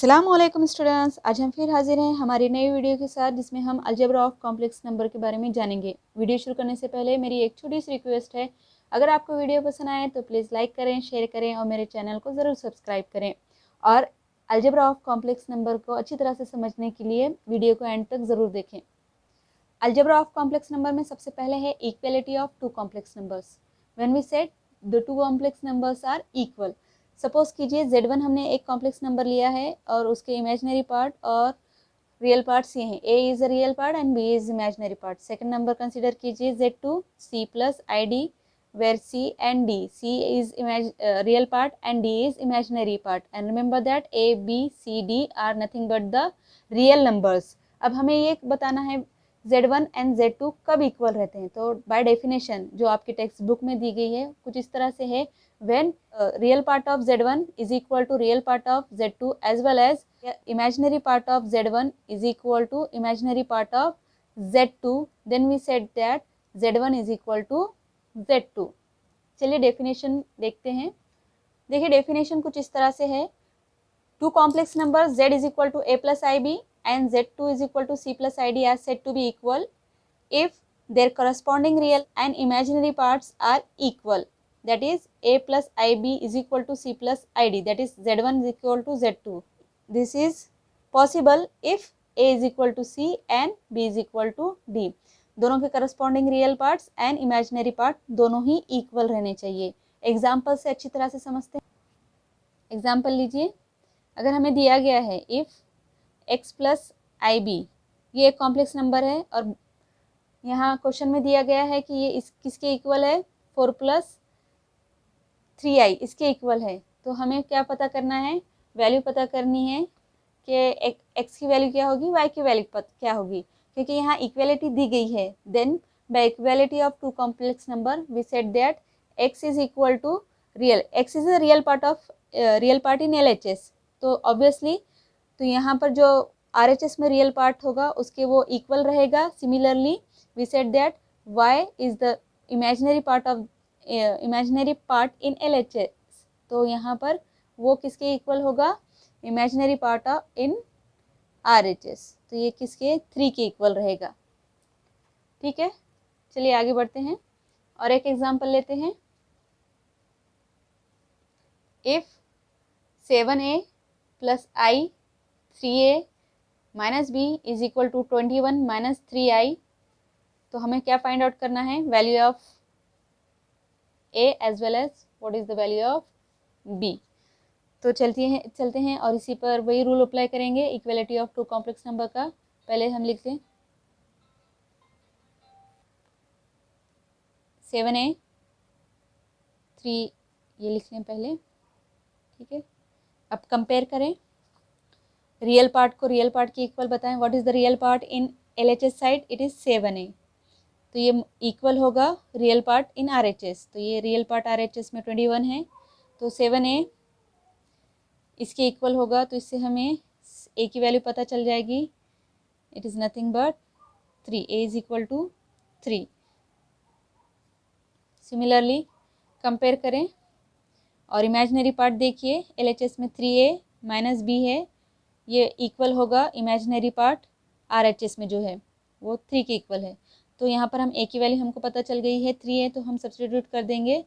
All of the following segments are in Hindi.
अस्सलामुअलैकुम स्टूडेंट्स, आज हम फिर हाजिर हैं हमारी नई वीडियो के साथ जिसमें हम अलजेब्रा ऑफ कॉम्प्लेक्स नंबर के बारे में जानेंगे। वीडियो शुरू करने से पहले मेरी एक छोटी सी रिक्वेस्ट है, अगर आपको वीडियो पसंद आए तो प्लीज़ लाइक करें, शेयर करें और मेरे चैनल को ज़रूर सब्सक्राइब करें। और अलजेब्रा ऑफ कॉम्प्लेक्स नंबर को अच्छी तरह से समझने के लिए वीडियो को एंड तक ज़रूर देखें। अलजेब्रा ऑफ कॉम्प्लेक्स नंबर में सबसे पहले है equality of two complex numbers. When we said the two complex numbers are equal, suppose कीजिए Z1 हमने एक कॉम्प्लेक्स नंबर लिया है और उसके इमेजिनरी पार्ट और रियल पार्ट्स ये हैं, A is a real part and B is imaginary part. Second number consider कीजिए Z2 C plus ID where C and D, C is real part and D is imaginary part, and remember that A, B, C, D are nothing but the real numbers। अब हमें ये बताना है Z1 एंड Z2 कब इक्वल रहते हैं। तो बाय डेफिनेशन जो आपकी टेक्स्ट बुक में दी गई है कुछ इस तरह से है, when real part of Z1 is equal to real part of Z2 as well as imaginary part of Z1 is equal to imaginary part of Z2, then we said that Z1 is equal to Z2। चलिए डेफिनेशन देखते हैं। देखिए डेफिनेशन कुछ इस तरह से है, two complex number Z is equal to A plus IB and Z2 is equal to C plus ID are said to be equal if their corresponding real and imaginary parts are equal, that is A plus IB is equal to C plus ID, that is Z1 is equal to Z2। This is possible if A is equal to C and B is equal to D। दोनों के corresponding real parts and imaginary part दोनों ही इक्वल रहने चाहिए। एग्जाम्पल से अच्छी तरह से समझते हैं। एग्जाम्पल लीजिए, अगर हमें दिया गया है इफ़ x प्लस IB, ये एक कॉम्प्लेक्स नंबर है और यहाँ क्वेश्चन में दिया गया है कि ये किसके इक्वल है, 4 प्लस 3i इसके इक्वल है। तो हमें क्या पता करना है, वैल्यू पता करनी है कि x की वैल्यू क्या होगी, y की वैल्यू क्या होगी, क्योंकि यहाँ इक्वलिटी दी गई है। Then by equality of two complex number we said that x is equal to real, x is a real part in LHS। तो ऑब्वियसली तो यहाँ पर जो RHS में रियल पार्ट होगा उसके वो इक्वल रहेगा। Similarly we said that y is the imaginary part in LHS, तो यहाँ पर वो किसके इक्वल होगा, इमेजिनरी पार्ट इन RHS, तो ये किसके 3 के इक्वल रहेगा। ठीक है, चलिए आगे बढ़ते हैं और एक एग्जांपल लेते हैं। If 7a plus I 3a minus b is equal to 21 minus 3i, तो हमें क्या फाइंड आउट करना है, value of a as well as what is the value of b। तो चलते हैं और इसी पर वही रूल अप्लाई करेंगे equality of two complex number का। पहले हम लिखते हैं 7a 3, ये लिख लें पहले। ठीक है, अब कंपेयर करें, रियल पार्ट को रियल पार्ट की इक्वल बताएं। What is the real part in LHS side, it is 7a, तो ये इक्वल होगा रियल पार्ट इन RHS। तो ये रियल पार्ट RHS में 21 है, तो 7a इसके इक्वल होगा, तो इससे हमें a की वैल्यू पता चल जाएगी, it is nothing but 3, a is equal to 3। Similarly compare करें और इमेजिनरी पार्ट देखिए, LHS में 3a माइनस b है, ये इक्वल होगा इमेजिनरी पार्ट RHS में जो है वो 3 के इक्वल है। तो यहाँ पर हम a की वैल्यू हमको पता चल गई है 3a, तो हम सब्स्टिट्यूट कर देंगे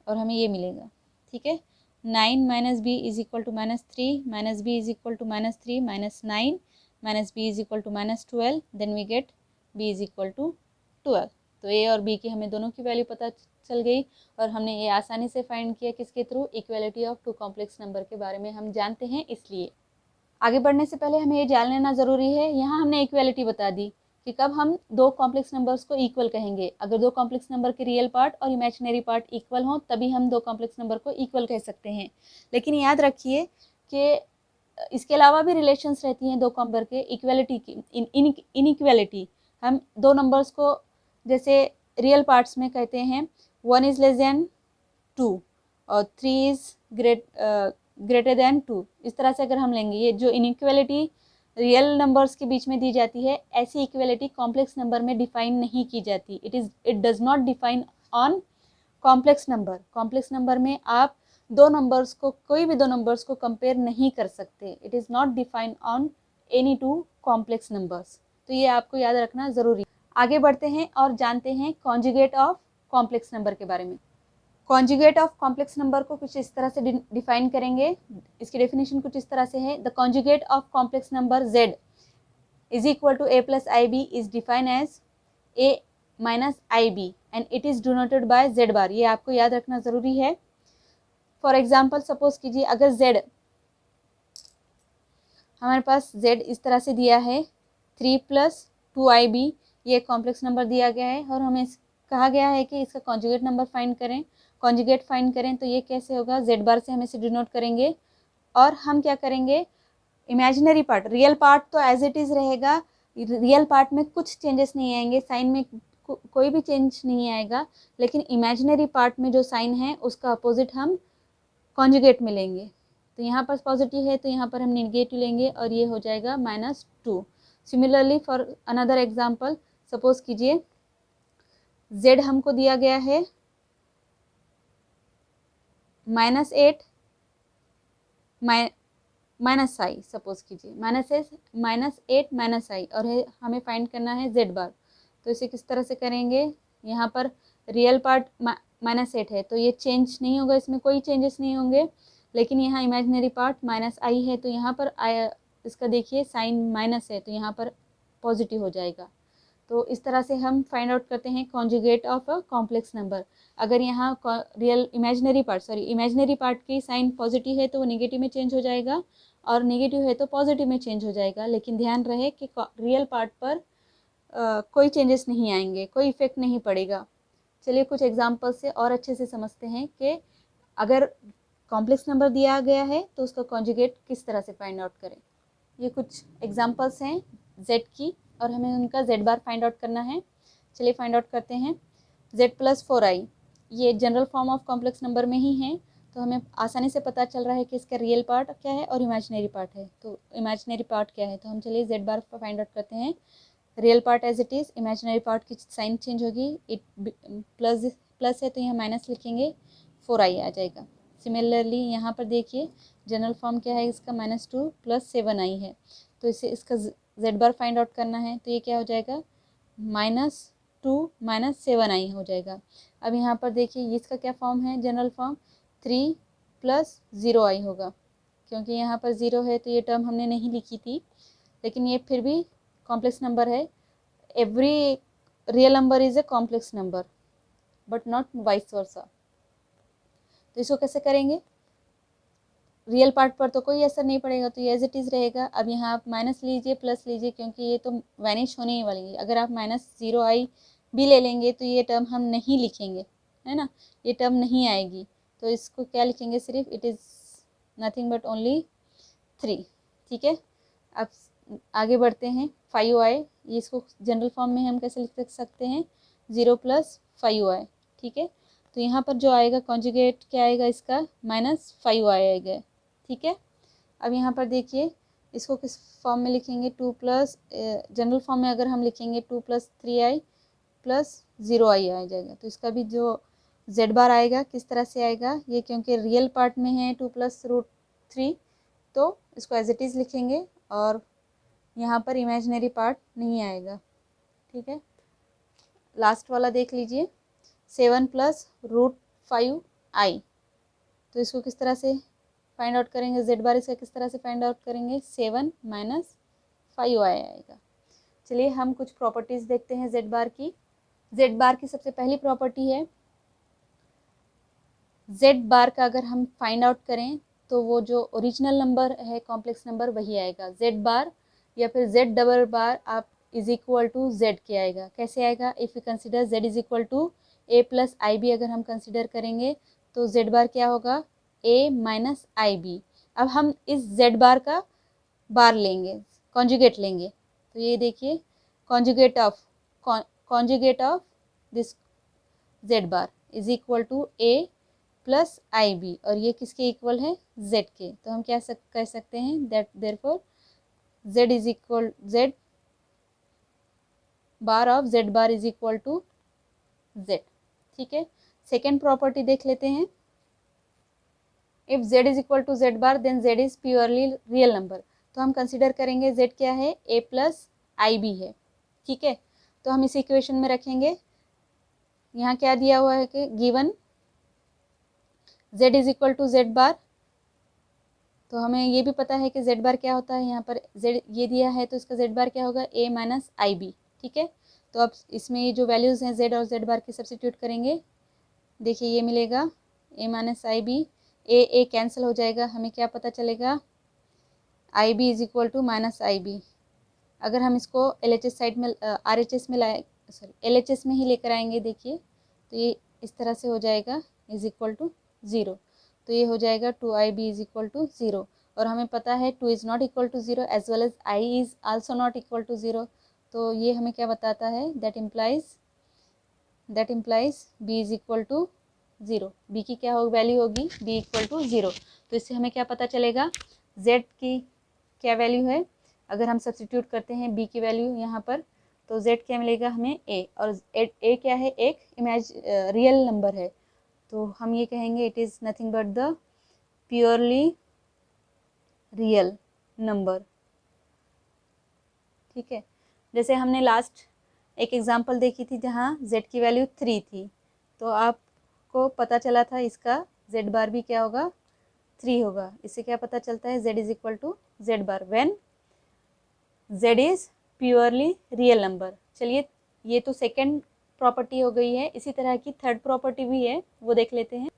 और हमें ये मिलेगा। ठीक है, 9 minus b is equal to minus 3, minus b is equal to minus 3 minus 9, minus b is equal to minus 12, then we get b is equal to 12। तो a और b की हमें दोनों की वैल्यू पता चल गई और हमने ये आसानी से फाइंड किया किसके थ्रू, equality of two complex number के बारे में हम जानते हैं। इसलिए आगे बढ़ने से पहले हमें ये जान लेना ज़रूरी है, यहाँ हमने इक्वलिटी बता दी कि कब हम दो कॉम्प्लेक्स नंबर्स को इक्वल कहेंगे। अगर दो कॉम्प्लेक्स नंबर के रियल पार्ट और इमेजिनरी पार्ट इक्वल हों तभी हम दो कॉम्प्लेक्स नंबर को इक्वल कह सकते हैं। लेकिन याद रखिए कि इसके अलावा भी रिलेशंस रहती हैं दो नंबर के इक्वलिटी की, इनइक्वलिटी। हम दो नंबर्स को जैसे रियल पार्ट्स में कहते हैं 1 इज़ लेस देन 2 और 3 इज़ ग्रेटर देन 2। इस तरह से अगर हम लेंगे, ये जो इनइक्वलिटी रियल नंबर्स के बीच में दी जाती है, ऐसी इक्वलिटी कॉम्प्लेक्स नंबर में डिफाइन नहीं की जाती। It does not define on complex number. Complex number में आप दो नंबर्स को, कोई भी दो नंबर्स को कंपेयर नहीं कर सकते। It is not defined on any two complex numbers. तो ये आपको याद रखना ज़रूरी। आगे बढ़ते हैं और जानते हैं कॉन्जुगेट ऑफ कॉम्प्लेक्स नंबर के बारे में। कॉन्जुगेट ऑफ कॉम्प्लेक्स नंबर को कुछ इस तरह से डिफाइन करेंगे। इसकी डेफिनेशन कुछ इस तरह से है, the conjugate of complex number z is equal to a plus ib is defined as a minus ib and it is denoted by z bar। ये आपको याद रखना ज़रूरी है। फॉर एग्जाम्पल सपोज कीजिए अगर z, हमारे पास z इस तरह से दिया है 3 प्लस 2ib, ये कॉम्प्लेक्स नंबर दिया गया है और हमें कहा गया है कि इसका कॉन्जुगेट नंबर फाइंड करें, कॉन्जुगेट फाइंड करें। तो ये कैसे होगा, z बार से हम इसे डिनोट करेंगे और हम क्या करेंगे, इमेजिनरी पार्ट, रियल पार्ट तो एज इट इज़ रहेगा, रियल पार्ट में कुछ चेंजेस नहीं आएंगे, साइन में कोई भी चेंज नहीं आएगा, लेकिन इमेजिनरी पार्ट में जो साइन है उसका अपोजिट हम कॉन्जुगेट में लेंगे। तो यहाँ पर पॉजिटिव है तो यहाँ पर हम नेगेटिव लेंगे और ये हो जाएगा -2। Similarly for another example suppose कीजिए z हमको दिया गया है -8 माइनस आई, सपोज कीजिए -8 -i और है हमें फाइंड करना है z बार। तो इसे किस तरह से करेंगे, यहाँ पर रियल पार्ट -8 है तो ये चेंज नहीं होगा, इसमें कोई चेंजेस नहीं होंगे, लेकिन यहाँ इमेजिनरी पार्ट -i है तो यहाँ पर इसका देखिए साइन माइनस है तो यहाँ पर पॉजिटिव हो जाएगा। तो इस तरह से हम फाइंड आउट करते हैं conjugate of a complex number. अगर यहाँ इमेजिनरी पार्ट की साइन पॉजिटिव है तो वो नेगेटिव में चेंज हो जाएगा और नेगेटिव है तो पॉजिटिव में चेंज हो जाएगा, लेकिन ध्यान रहे कि रियल पार्ट पर कोई चेंजेस नहीं आएंगे, कोई इफेक्ट नहीं पड़ेगा। चलिए कुछ एग्जाम्पल से और अच्छे से समझते हैं कि अगर कॉम्प्लेक्स नंबर दिया गया है तो उसका कॉन्जुगेट किस तरह से फाइंड आउट करें। ये कुछ एग्जाम्पल्स हैं z की और हमें उनका z बार फाइंड आउट करना है। चलिए फाइंड आउट करते हैं। z + 4i ये general form of complex number में ही है तो हमें आसानी से पता चल रहा है कि इसका रियल पार्ट क्या है और इमेजिनरी पार्ट है। तो इमेजिनरी पार्ट क्या है, तो हम चलिए z बार फाइंड आउट करते हैं। Real part as it is, imaginary part की साइन चेंज होगी, इट प्लस है तो यहाँ माइनस लिखेंगे, 4i आ जाएगा। सिमिलरली यहाँ पर देखिए जनरल फॉर्म क्या है इसका, -2 + 7i है तो इसे इसका z बार फाइंड आउट करना है तो ये क्या हो जाएगा, -2 - 7i हो जाएगा। अब यहाँ पर देखिए इसका क्या फॉर्म है, जनरल फॉर्म 3 + 0i होगा, क्योंकि यहाँ पर 0 है तो ये टर्म हमने नहीं लिखी थी, लेकिन ये फिर भी कॉम्प्लेक्स नंबर है। Every real number is a complex number but not vice versa. तो इसको कैसे करेंगे, रियल पार्ट पर तो कोई असर नहीं पड़ेगा तो ये एज इट इज़ रहेगा। अब यहाँ आप माइनस लीजिए प्लस लीजिए क्योंकि ये तो वैनिश होने ही वाली है। अगर आप -0i भी ले लेंगे तो ये टर्म हम नहीं लिखेंगे, है ना, ये टर्म नहीं आएगी। तो इसको क्या लिखेंगे, सिर्फ it is nothing but only 3। ठीक है, अब आगे बढ़ते हैं। 5i, ये इसको जनरल फॉर्म में हम कैसे लिख सकते हैं, 0 + 5i। ठीक है, तो यहाँ पर जो आएगा कॉन्जुगेट क्या आएगा इसका, -5i आएगा। ठीक है, अब यहाँ पर देखिए इसको किस फॉर्म में लिखेंगे, 2 प्लस, जनरल फॉर्म में अगर हम लिखेंगे 2 + 3i + 0i आ जाएगा। तो इसका भी जो z बार आएगा किस तरह से आएगा, ये क्योंकि रियल पार्ट में है 2 + √3 तो इसको एज इट इज़ लिखेंगे और यहाँ पर इमेजिनरी पार्ट नहीं आएगा। ठीक है, लास्ट वाला देख लीजिए, 7 + √5i। तो इसको किस तरह से फाइंड आउट करेंगे, z बार इसका किस तरह से फाइंड आउट करेंगे, 7 - 5i आएगा। चलिए हम कुछ प्रॉपर्टीज़ देखते हैं z बार की। z बार की सबसे पहली प्रॉपर्टी है, z बार का अगर हम फाइंड आउट करें तो वो जो ओरिजिनल नंबर है कॉम्प्लेक्स नंबर वही आएगा। z बार या फिर z डबल बार आप = z के आएगा। कैसे आएगा, if you consider z = a + ib अगर हम कंसिडर करेंगे तो z बार क्या होगा, a - ib। अब हम इस z बार का बार लेंगे, कॉन्जुगेट लेंगे। तो ये देखिए conjugate of this z bar = a + ib और ये किसके इक्वल है, z के। तो हम क्या कह सकते हैं, that therefore z bar of z bar = z। ठीक है, सेकेंड प्रॉपर्टी देख लेते हैं। If z is equal to z bar then z is purely real number. तो हम कंसिडर करेंगे z क्या है, a प्लस आई बी है, ठीक है। तो हम इस इक्वेशन में रखेंगे, यहाँ क्या दिया हुआ है कि given z is equal to z bar, तो हमें ये भी पता है कि z बार क्या होता है, यहाँ पर z ये दिया है तो इसका z बार क्या होगा, a माइनस आई बी, ठीक है। तो अब इसमें ये जो वैल्यूज़ हैं z और z बार की सब्सिट्यूट करेंगे, देखिए ये मिलेगा a minus I B, a cancel हो जाएगा, हमें क्या पता चलेगा, I B is equal to minus I B. अगर हम इसको एल एच एस साइड में आर एच एस में लाए, सॉरी एल एच एस में ही लेकर आएंगे, देखिए तो ये इस तरह से हो जाएगा इज इक्वल टू ज़ीरो। तो ये हो जाएगा 2IB is equal to zero, और हमें पता है 2 is not equal to zero as well as I is also not equal to zero. तो ये हमें क्या बताता है, that implies B is equal to zero. B की क्या वैल्यू होगी, B इक्वल टू ज़ीरो। तो इससे हमें क्या पता चलेगा, Z की क्या वैल्यू है, अगर हम सब्सटीट्यूट करते हैं B की वैल्यू यहाँ पर, तो Z क्या मिलेगा हमें A, और A क्या है, एक रियल नंबर है, तो हम ये कहेंगे it is nothing but the purely real number, ठीक है। जैसे हमने लास्ट एक एग्जांपल देखी थी जहाँ z की वैल्यू 3 थी, तो आपको पता चला था इसका z बार भी क्या होगा, 3 होगा। इससे क्या पता चलता है, z is equal to z bar when z is purely real number. चलिए ये तो सेकेंड प्रॉपर्टी हो गई है, इसी तरह की थर्ड प्रॉपर्टी भी है, वो देख लेते हैं।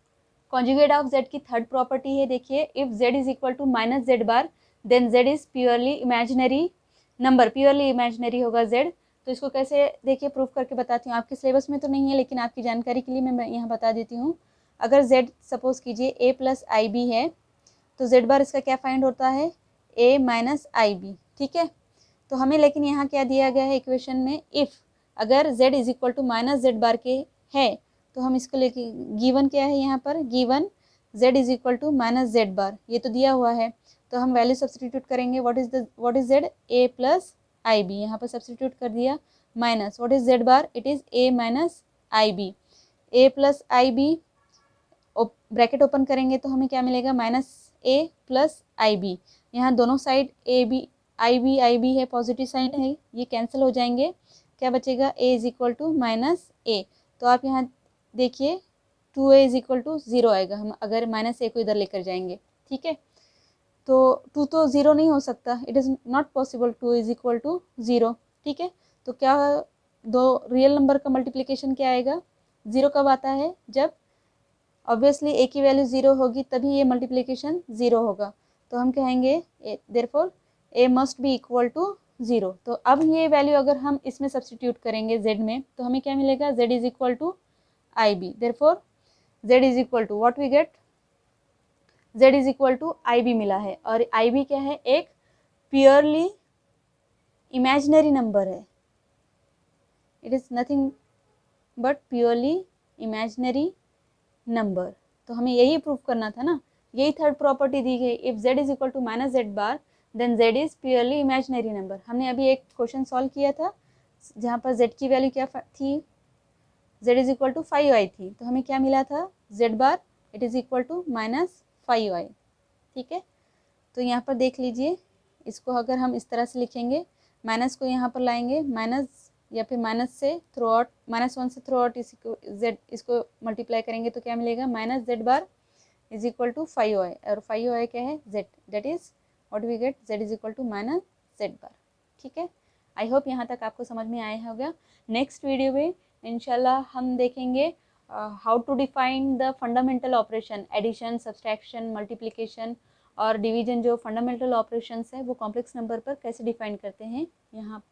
कॉन्जुगेट ऑफ z की थर्ड प्रॉपर्टी है, देखिए if z is equal to minus z bar then z is purely imaginary number, purely imaginary होगा z। तो इसको कैसे देखिए प्रूफ करके बताती हूँ, आपके सिलेबस में तो नहीं है लेकिन आपकी जानकारी के लिए मैं यहाँ बता देती हूँ। अगर z सपोज कीजिए a प्लस आई बी है, तो z बार इसका क्या फाइंड होता है, a माइनस आई बी, ठीक है। तो हमें लेकिन यहाँ क्या दिया गया है इक्वेशन में, इफ़ अगर z is equal to minus z bar के है, तो हम इसको लेके गिवन क्या है यहाँ पर, given z is equal to minus z bar, ये तो दिया हुआ है। तो हम वैल्यू सब्सटीट्यूट करेंगे, what is z, a plus i b, यहाँ पर सब्सटीट्यूट कर दिया, minus what is z bar, it is a minus I b, a plus i b bracket open करेंगे तो हमें क्या मिलेगा, minus a plus i b. यहाँ दोनों साइड आई बी है, पॉजिटिव साइन है, ये कैंसिल हो जाएंगे, क्या बचेगा, a is equal to minus a. तो आप यहाँ देखिए 2a is equal to zero आएगा, हम अगर माइनस ए को इधर लेकर जाएंगे, ठीक है। तो 2 तो ज़ीरो नहीं हो सकता, it is not possible 2 is equal to zero, ठीक है। तो क्या दो रियल नंबर का मल्टीप्लिकेशन क्या आएगा, ज़ीरो कब आता है, जब ऑब्वियसली ए की वैल्यू ज़ीरो होगी तभी ये मल्टीप्लिकेशन ज़ीरो होगा। तो हम कहेंगे therefore a must be equal to zero. तो अब ये वैल्यू अगर हम इसमें सब्सटीट्यूट करेंगे z में, तो हमें क्या मिलेगा, z is equal to i b, therefore z is equal to what we get, z is equal to i b मिला है, और आई बी क्या है, एक प्योरली इमेजिनरी नंबर है, it is nothing but purely imaginary number. तो हमें यही प्रूफ करना था ना, यही थर्ड प्रॉपर्टी दी गई, if z is equal to minus z bar then z is purely imaginary number. हमने अभी एक क्वेश्चन सॉल्व किया था जहाँ पर z की वैल्यू क्या थी, z is equal to 5i थी, तो हमें क्या मिला था, z bar it is equal to minus 5i, ठीक है। तो यहाँ पर देख लीजिए, इसको अगर हम इस तरह से लिखेंगे, माइनस को यहाँ पर लाएंगे, माइनस या फिर माइनस से थ्रू आउट, -1 से थ्रू आउट इसको z इसको मल्टीप्लाई करेंगे तो क्या मिलेगा, minus z bar is equal to 5i, और 5i क्या है, z, that is what we get, z is equal to minus z bar, ठीक है। आई होप यहाँ तक आपको समझ में आया होगा। नेक्स्ट वीडियो में इंशाल्लाह हम देखेंगे how to define the fundamental operation, addition, subtraction, multiplication और डिवीजन, जो फंडामेंटल ऑपरेशंस है वो कॉम्प्लेक्स नंबर पर कैसे डिफाइन करते हैं, यहाँ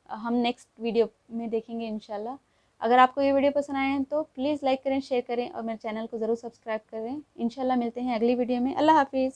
हम नेक्स्ट वीडियो में देखेंगे इंशाल्लाह। अगर आपको ये वीडियो पसंद आए हैं तो प्लीज़ लाइक करें, शेयर करें और मेरे चैनल को ज़रूर सब्सक्राइब करें। इंशाल्लाह मिलते हैं अगली वीडियो में। अल्लाह हाफिज़।